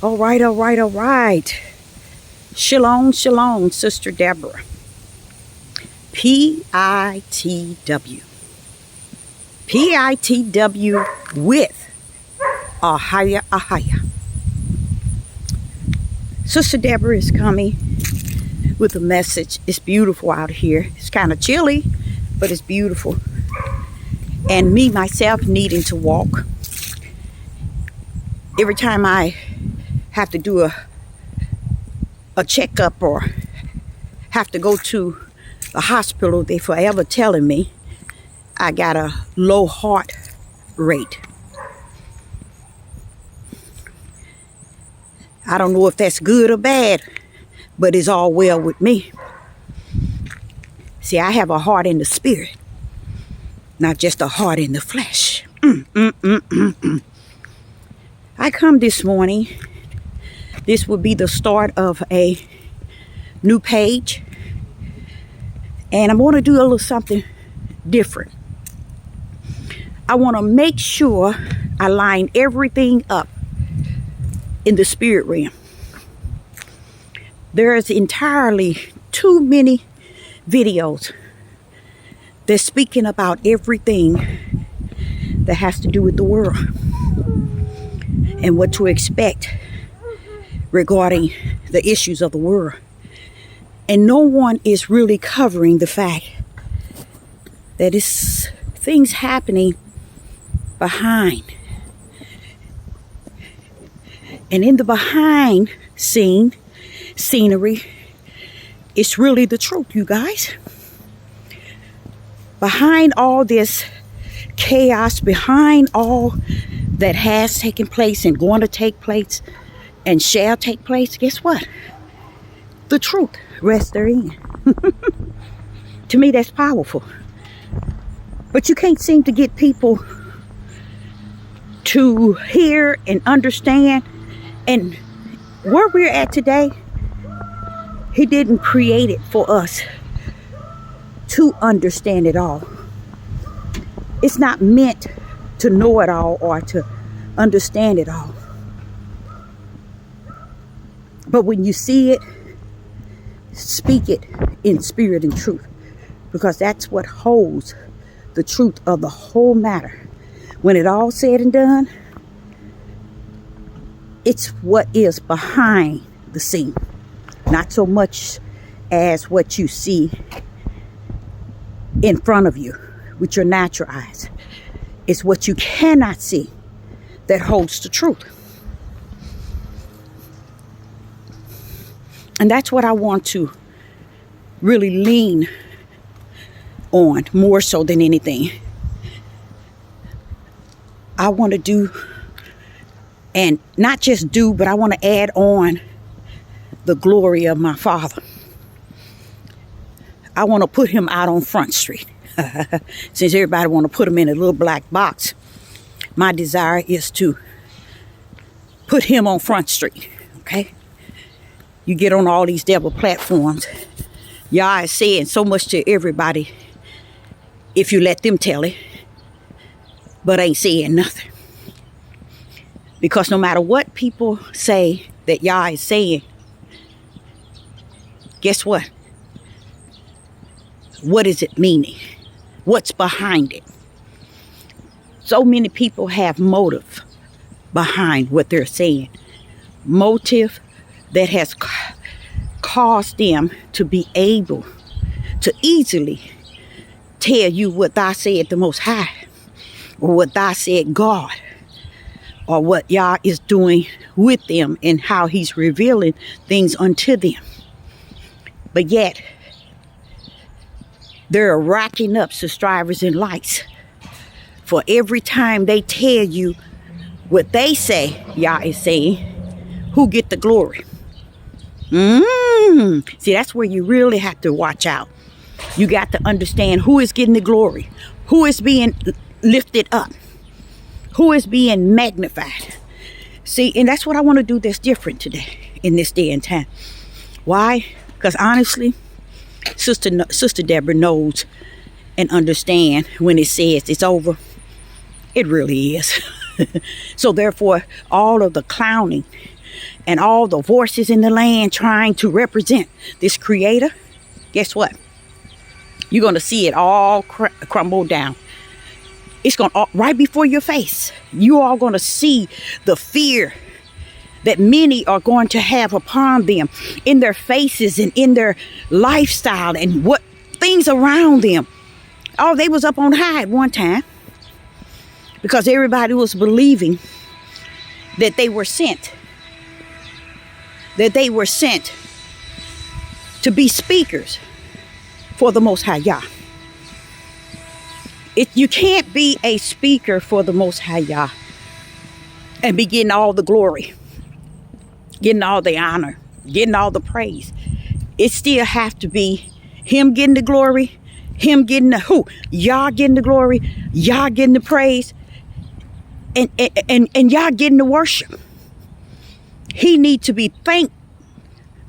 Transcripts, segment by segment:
All right, all right, all right. Shalom, shalom, Sister Deborah. P-I-T-W. P-I-T-W with Ahaya Ahaya. Sister Deborah is coming with a message. It's beautiful out here. It's kind of chilly, but it's beautiful. And me, myself, needing to walk. Every time I have to do a checkup or have to go to the hospital, they forever telling me I got a low heart rate. I don't know if that's good or bad, but it's all well with me. See, I have a heart in the spirit, not just a heart in the flesh. I come this morning. This will be the start of a new page. And I'm going to do a little something different. I want to make sure I line everything up in the spirit realm. There's entirely too many videos that's speaking about everything that has to do with the world and what to expect regarding the issues of the world. And no one is really covering the fact that it's things happening behind. And in the behind scenery, it's really the truth, you guys. Behind all this chaos, behind all that has taken place and going to take place and shall take place, guess what? The truth rests therein. To me, that's powerful. But you can't seem to get people to hear and understand. And where we're at today, He didn't create it for us to understand it all. It's not meant to know it all or to understand it all. But when you see it, speak it in spirit and truth, because that's what holds the truth of the whole matter. When it all said and done, it's what is behind the scene, not so much as what you see in front of you with your natural eyes. It's what you cannot see that holds the truth. And that's what I want to really lean on more so than anything. I want to do, and not just do, but I want to add on the glory of my Father. I want to put Him out on Front Street. Since everybody want to put Him in a little black box, my desire is to put Him on Front Street. Okay? You get on all these devil platforms. Y'all is saying so much to everybody if you let them tell it, but ain't saying nothing. Because no matter what people say that Yah is saying, guess what? What is it meaning? What's behind it? So many people have motive behind what they're saying. Motive that has caused them to be able to easily tell you what thou said the Most High, or what thou said God, or what Yah is doing with them and how He's revealing things unto them. But yet, they're racking up subscribers and likes for every time they tell you what they say Yah is saying. Who get the glory? See, that's where you really have to watch out. You got to understand who is getting the glory, who is being lifted up, who is being magnified. See, and that's what I want to do that's different today in this day and time. Why? Because honestly, Sister Deborah knows and understands when it says it's over. It really is. So therefore, all of the clowning and all the voices in the land trying to represent this creator, guess what? You're going to see it all crumble down. It's going to, right before your face, you are going to see the fear that many are going to have upon them in their faces and in their lifestyle and what things around them. Oh, they was up on high at one time because everybody was believing that they were sent. That they were sent to be speakers for the Most High Yah. You can't be a speaker for the Most High Yah and be getting all the glory, getting all the honor, getting all the praise. It still have to be him getting the glory, him getting the who? Yah getting the glory, Yah getting the praise, and Yah getting the worship. He needs to be thanked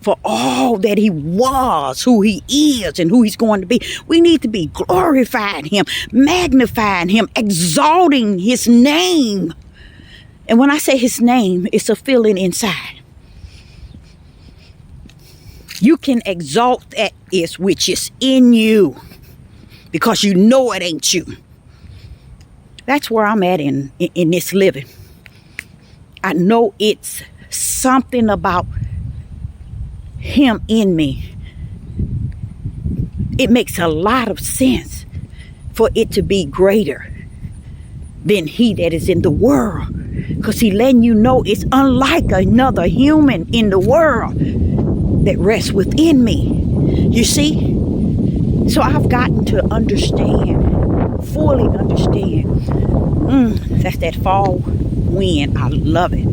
for all that he was, who he is, and who he's going to be. We need to be glorifying him, magnifying him, exalting his name. And when I say his name, it's a feeling inside. You can exalt that is which is in you because you know it ain't you. That's where I'm at in this living. I know it's something about him in me. It makes a lot of sense for it to be greater than he that is in the world, because he letting you know it's unlike another human in the world that rests within me. You see? So I've gotten to understand, fully understand. That's that fall wind. I love it.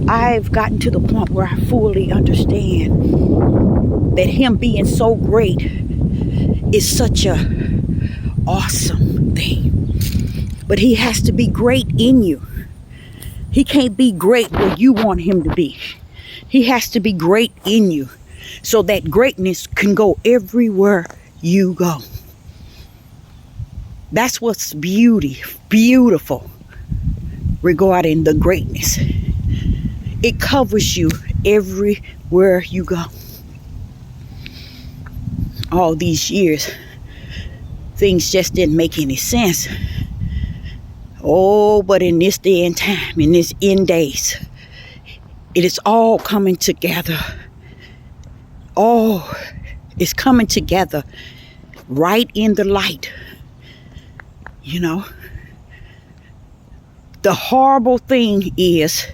I've gotten to the point where I fully understand that him being so great is such a awesome thing. But he has to be great in you. He can't be great where you want him to be. He has to be great in you so that greatness can go everywhere you go. That's what's beautiful regarding the greatness. It covers you everywhere you go. All these years, things just didn't make any sense. Oh, but in this day and time, in this end days, it is all coming together. Oh, it's coming together right in the light. You know, the horrible thing is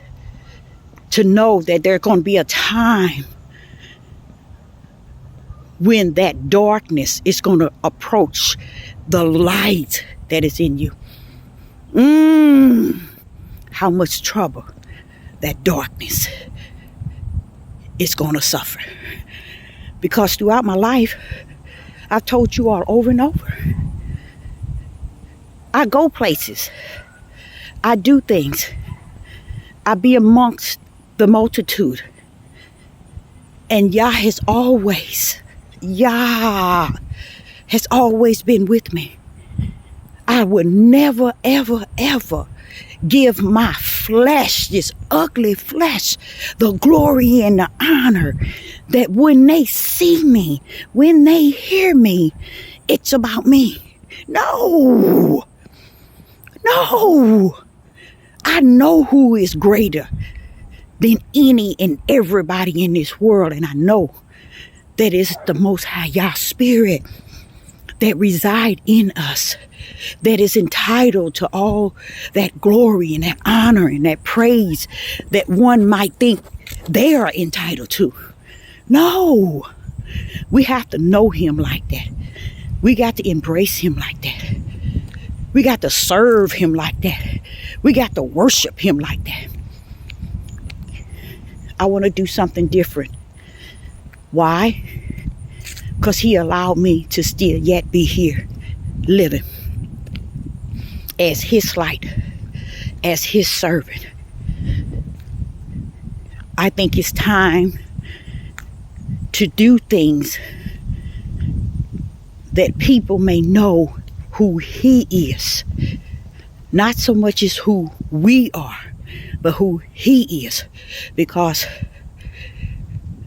to know that there's going to be a time when that darkness is going to approach the light that is in you. How much trouble that darkness is going to suffer. Because throughout my life, I've told you all over and over, I go places. I do things. I be amongst the multitude. And Yah has always been with me. I would never, ever, ever give my flesh, this ugly flesh, the glory and the honor that when they see me, when they hear me, it's about me. No. I know who is greater than any and everybody in this world, and I know that it's the Most High Yah Spirit that reside in us, that is entitled to all that glory and that honor and that praise that one might think they are entitled to. No, we have to know him like that. We got to embrace him like that. We got to serve him like that. We got to worship him like that. I want to do something different. Why? Because he allowed me to still yet be here, living as his light, as his servant. I think it's time to do things that people may know who he is. Not so much as who we are, but who he is. Because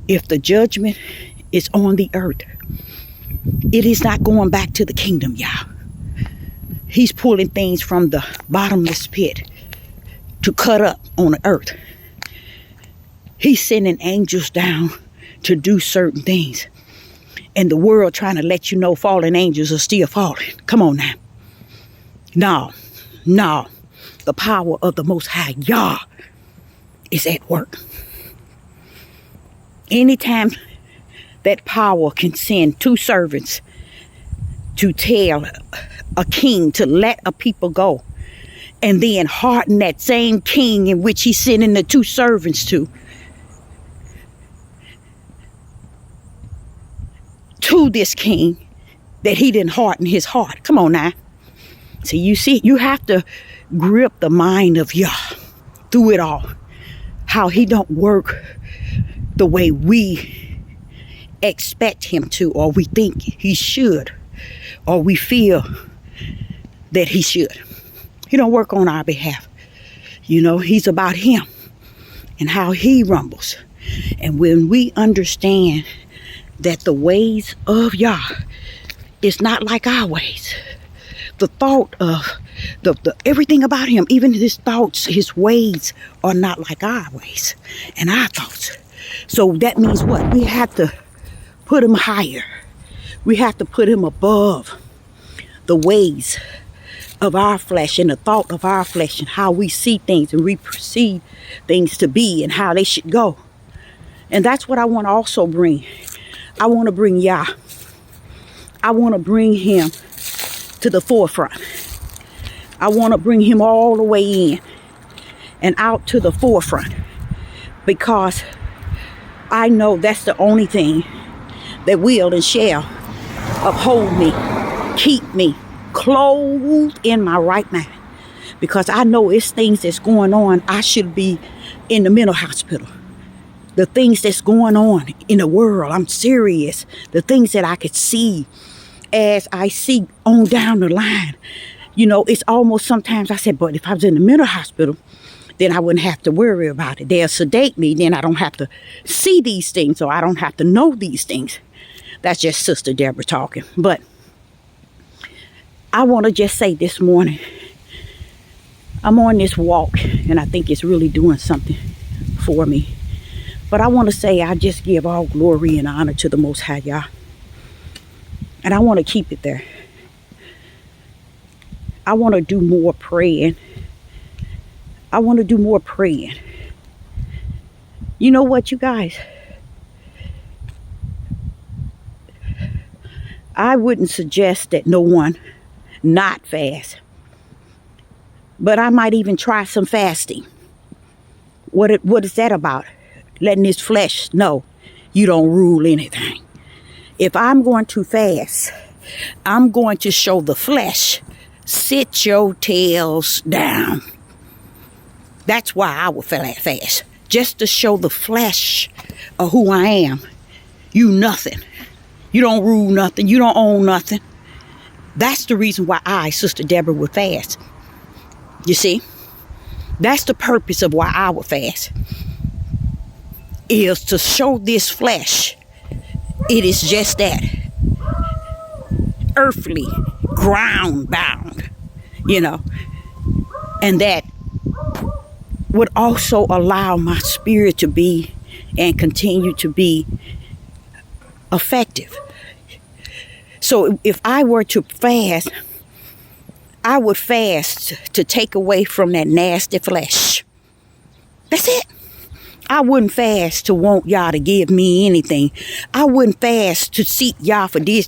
If the judgment is on the earth, it is not going back to the kingdom, y'all. He's pulling things from the bottomless pit to cut up on the earth. He's sending angels down to do certain things. And the world trying to let you know fallen angels are still falling. Come on now. No. The power of the Most High Yah is at work. Anytime that power can send two servants to tell a king to let a people go, and then harden that same king in which he's sending the two servants to this king that he didn't harden his heart. Come on now. So you see, you have to grip the mind of Yah through it all. How he don't work the way we expect him to, or we think he should, or we feel that he should. He don't work on our behalf. You know, he's about him and how he rumbles. And when we understand that the ways of Yah is not like our ways, the thought of the everything about him, even his thoughts, his ways are not like our ways and our thoughts. So that means what? We have to put him higher. We have to put him above the ways of our flesh and the thought of our flesh and how we see things and we perceive things to be and how they should go. And that's what I want to also bring. I want to bring Yah. I want to bring him to the forefront. I want to bring him all the way in and out to the forefront, because I know that's the only thing that will and shall uphold me, keep me clothed in my right mind. Because I know it's things that's going on. I should be in the mental hospital. The things that's going on in the world, I'm serious. The things that I could see as I see on down the line. You know, it's almost sometimes I said, but if I was in the mental hospital, then I wouldn't have to worry about it. They'll sedate me. Then I don't have to see these things, or I don't have to know these things. That's just Sister Deborah talking. But I want to just say this morning, I'm on this walk, and I think it's really doing something for me. But I want to say I just give all glory and honor to the Most High Yah. And I want to keep it there. I want to do more praying. I want to do more praying. You know what, you guys? I wouldn't suggest that no one not fast. But I might even try some fasting. What is that about? Letting his flesh know you don't rule anything. If I'm going to fast, I'm going to show the flesh, sit your tails down. That's why I will fast. Just to show the flesh of who I am. You nothing. You don't rule nothing. You don't own nothing. That's the reason why I, Sister Deborah, would fast. You see? That's the purpose of why I would fast. Is to show this flesh. It is just that. Earthly, ground bound. You know. And that would also allow my spirit to be and continue to be effective. So if I were to fast, I would fast to take away from that nasty flesh. That's it. I wouldn't fast to want Yah to give me anything. I wouldn't fast to seek Yah for this.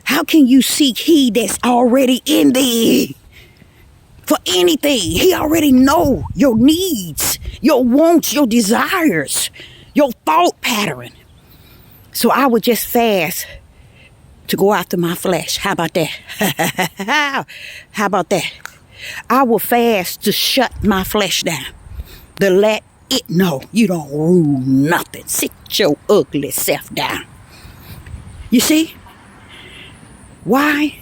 How can you seek he that's already in thee? For anything. He already know your needs, your wants, your desires, your thought pattern. So I would just fast to go after my flesh. How about that? How about that? I will fast to shut my flesh down. To let it know you don't rule nothing. Sit your ugly self down. You see? Why?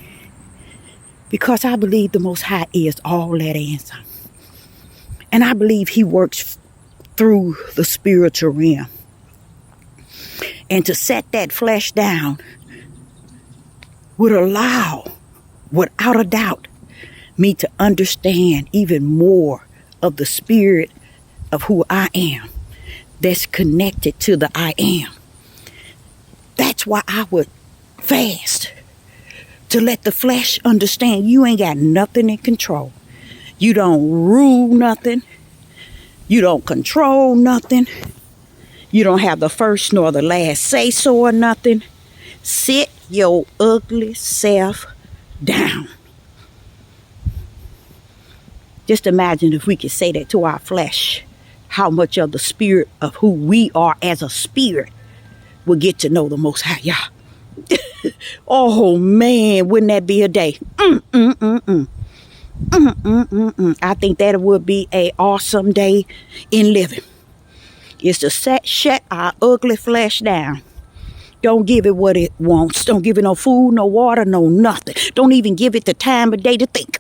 Because I believe the Most High is all that answer. And I believe he works through the spiritual realm. And to set that flesh down would allow, without a doubt, me to understand even more of the spirit of who I am that's connected to the I am. That's why I would fast, to let the flesh understand you ain't got nothing in control. You don't rule nothing. You don't control nothing. You don't have the first nor the last say so or nothing. Sit your ugly self down. Just imagine if we could say that to our flesh, how much of the spirit of who we are as a spirit will get to know the Most High Yah. Oh man, wouldn't that be a day? I think that would be an awesome day in living. Is to shut our ugly flesh down. Don't give it what it wants. Don't give it no food, no water, no nothing. Don't even give it the time of day to think.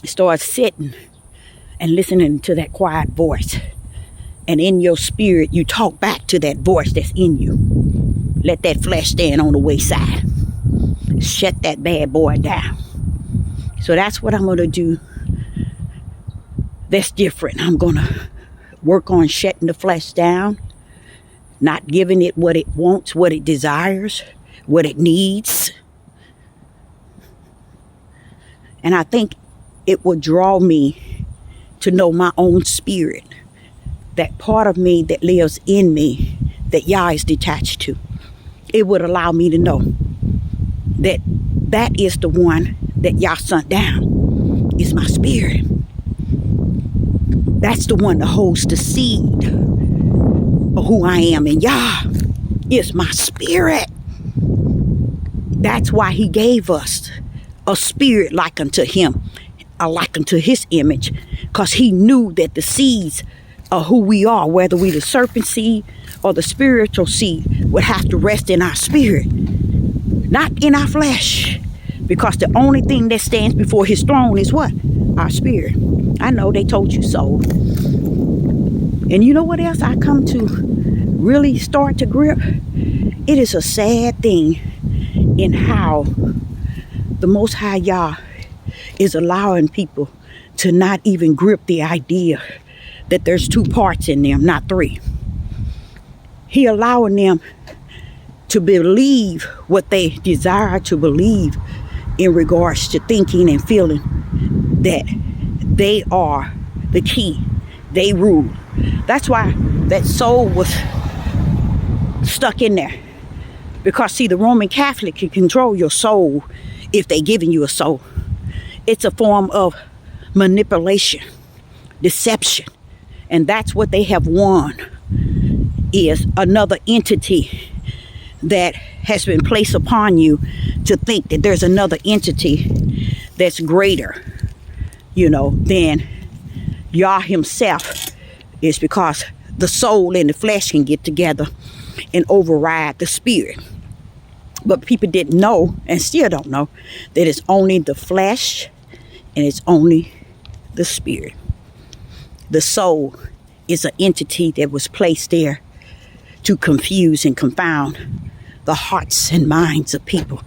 Start sitting and listening to that quiet voice. And in your spirit, you talk back to that voice that's in you. Let that flesh stand on the wayside. Shut that bad boy down. So that's what I'm going to do. That's different. I'm going to work on shutting the flesh down. Not giving it what it wants, what it desires, what it needs. And I think it will draw me to know my own spirit. That part of me that lives in me that Yah is detached to. It would allow me to know that that is the one that Yah sent down. Is my spirit. That's the one that holds the seed of who I am. And Yah is my spirit. That's why he gave us a spirit like unto him. Like unto his image. Because he knew that the seeds of who we are, whether we the serpent seed or the spiritual seed, would have to rest in our spirit. Not in our flesh. Because the only thing that stands before his throne is what? Our spirit. I know they told you so. And you know what else I come to really start to grip? It is a sad thing in how the Most High Yah is allowing people to not even grip the idea that there's two parts in them, not three. He allowing them to believe what they desire to believe in regards to thinking and feeling that they are the key. They rule. That's why that soul was stuck in there. Because see, the Roman Catholic can control your soul if they giving you a soul. It's a form of manipulation, deception. And that's what they have won, is another entity that has been placed upon you to think that there's another entity that's greater, than Yah himself. Is because the soul and the flesh can get together and override the spirit. But people didn't know, and still don't know, that it's only the flesh and it's only the spirit. The soul is an entity that was placed there to confuse and confound the hearts and minds of people.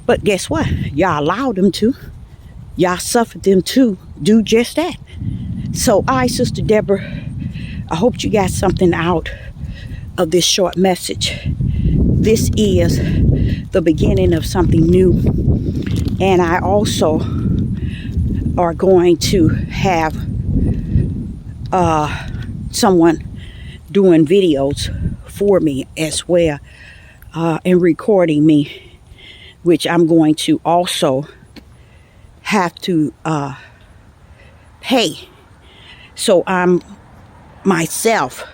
But guess what? Y'all allowed them to. Y'all suffered them to do just that. So Sister Deborah, I hope you got something out of this short message. This is the beginning of something new. And I also are going to have someone doing videos for me as well, and recording me, which I'm going to also have to pay. So I'm myself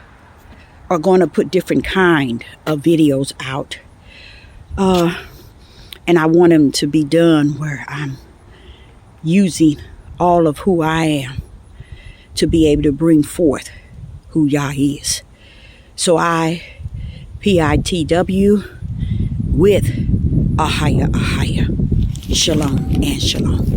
are going to put different kind of videos out, and I want them to be done where I'm using all of who I am to be able to bring forth who Yah is. So PITW with Ahaya. Shalom and shalom.